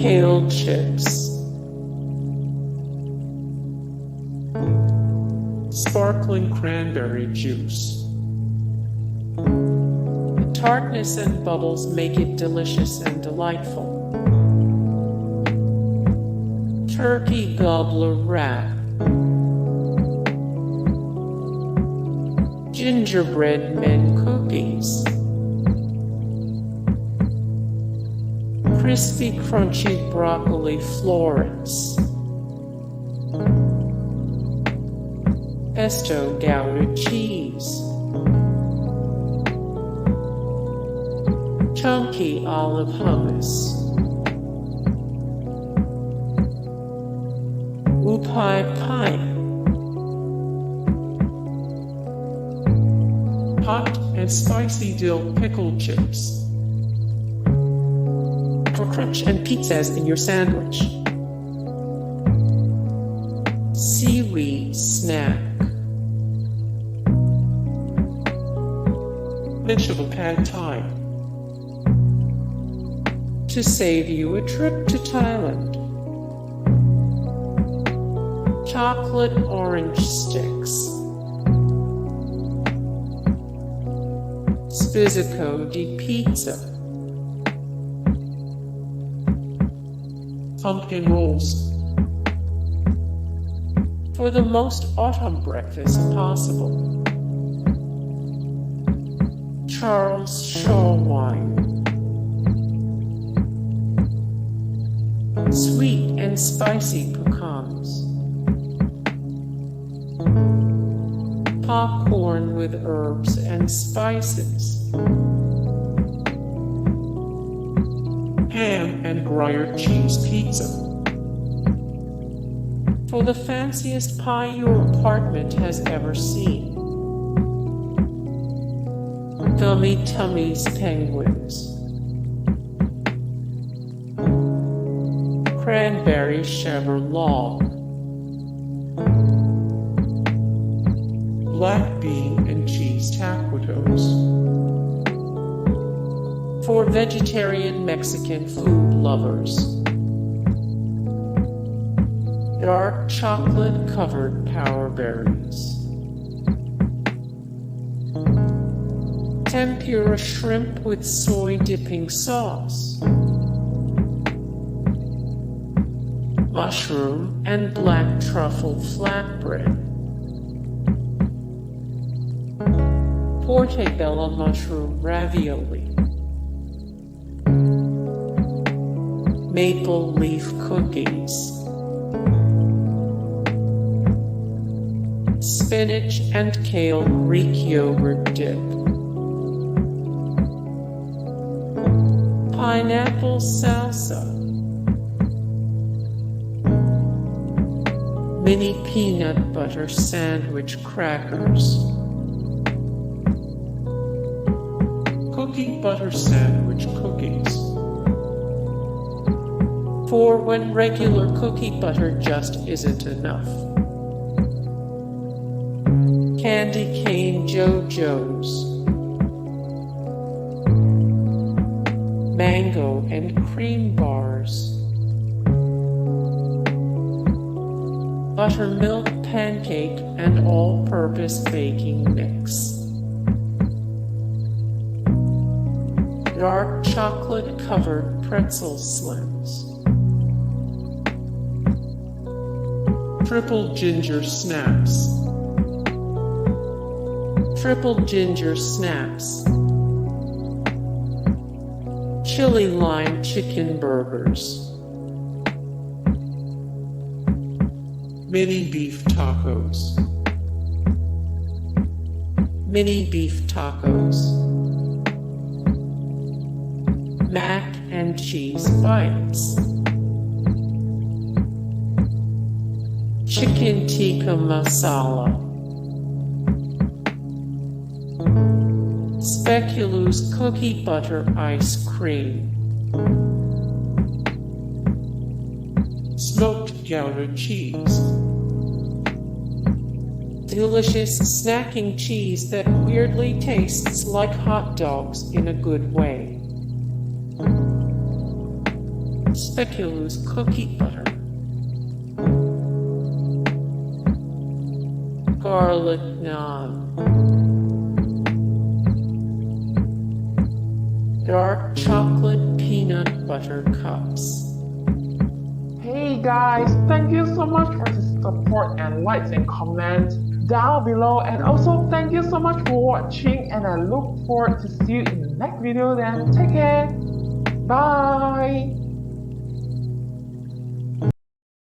Kale Chips, sparkling cranberry juice. The tartness and bubbles make it delicious and delightful. Turkey Gobbler wrap, Gingerbread Men Cookies, crispy crunchy broccoli florets, Pesto Gouda cheese, chunky olive hummus, Whoopie Pie, hot and spicy dill pickle chips for crunch and pizzas in your sandwich. Seaweed Snack, vegetable pad thai to save you a trip to Thailand. Chocolate orange sticks, Spizzico di Pizza, pumpkin rolls for the most autumn breakfast possible. Charles Shaw wine, sweet and spicy pecans, popcorn with herbs and spices, ham and Gruyere cheese pizza for the fanciest pie your apartment has ever seen. Gummy Tummies penguins, Cranberry Chevre Log, black bean and cheese taquitos for vegetarian Mexican food lovers. Dark chocolate covered Powerberries, Tempura shrimp with soy dipping sauce, mushroom and black truffle flatbread, portobello mushroom ravioli, maple leaf cookies, spinach and kale Greek yogurt dip, pineapple salsa, mini peanut butter sandwich crackers, cookie butter sandwich cookies for when regular cookie butter just isn't enough. Candy cane JoJo's, mango and cream bars, buttermilk pancake and all-purpose baking mix, dark chocolate covered pretzel slims, triple ginger snaps, triple ginger snaps, chili lime chicken burgers, mini beef tacos, mini beef tacos, mac and cheese bites, chicken tikka masala, Speculoos cookie butter ice cream, smoked Gouda cheese, delicious snacking cheese that weirdly tastes like hot dogs in a good way, Speculoos cookie butter, garlic naan, dark chocolate peanut butter cups. Hey guys, thank you so much for the support and likes and comments down below, and also thank you so much for watching, and I look forward to see you in the next video. Then take care, bye.